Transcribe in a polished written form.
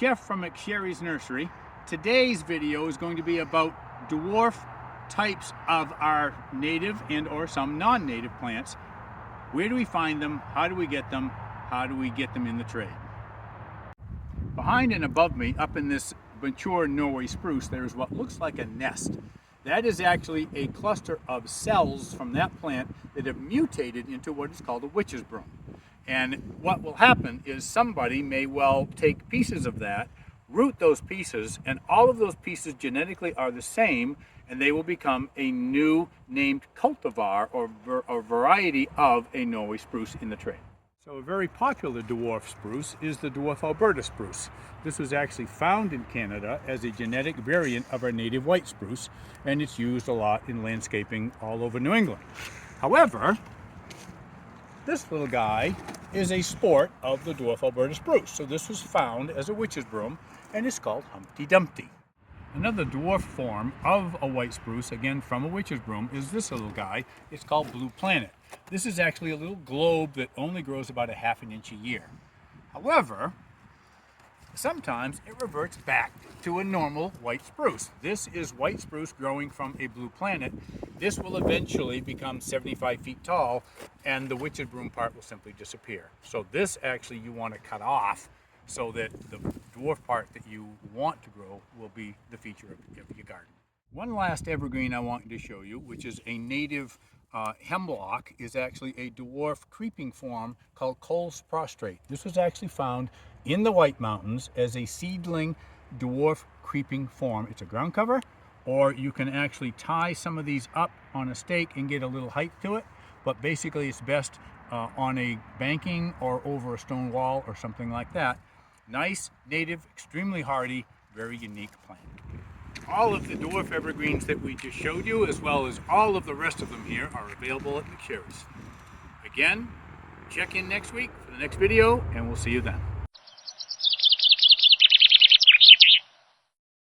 Jeff from McSherry's Nursery. Today's video is going to be about dwarf types of our native and or some non-native plants. Where do we find them? How do we get them? How do we get them in the trade? Behind and above me, up in this mature Norway spruce, there is what looks like a nest. That is actually a cluster of cells from that plant that have mutated into what is called a witch's broom. And what will happen is somebody may well take pieces of that, root those pieces, and all of those pieces genetically are the same, and they will become a new named cultivar or variety of a Norway spruce in the trade. So a very popular dwarf spruce is the dwarf Alberta spruce. This was actually found in Canada as a genetic variant of our native white spruce, and it's used a lot in landscaping all over New England. However, this little guy is a sport of the dwarf Alberta spruce. So this was found as a witch's broom, and it's called Humpty Dumpty. Another dwarf form of a white spruce, again from a witch's broom, is this little guy. It's called Blue Planet. This is actually a little globe that only grows about a ½ inch a year. However, sometimes it reverts back to a normal white spruce. This is white spruce growing from a blue planet. This will eventually become 75 feet tall, and the witch's broom part will simply disappear. So this actually you want to cut off so that the dwarf part that you want to grow will be the feature of your garden. One last evergreen I want to show you, which is a native hemlock, is actually a dwarf creeping form called Cole's prostrate. This was actually found in the White Mountains as a seedling dwarf creeping form. It's a ground cover, or you can actually tie some of these up on a stake and get a little height to it, but basically it's best on a banking or over a stone wall or something like that. Nice, native, extremely hardy, very unique plant. All of the dwarf evergreens that we just showed you, as well as all of the rest of them here, are available at McSherry's. Again, check in next week for the next video, and we'll see you then.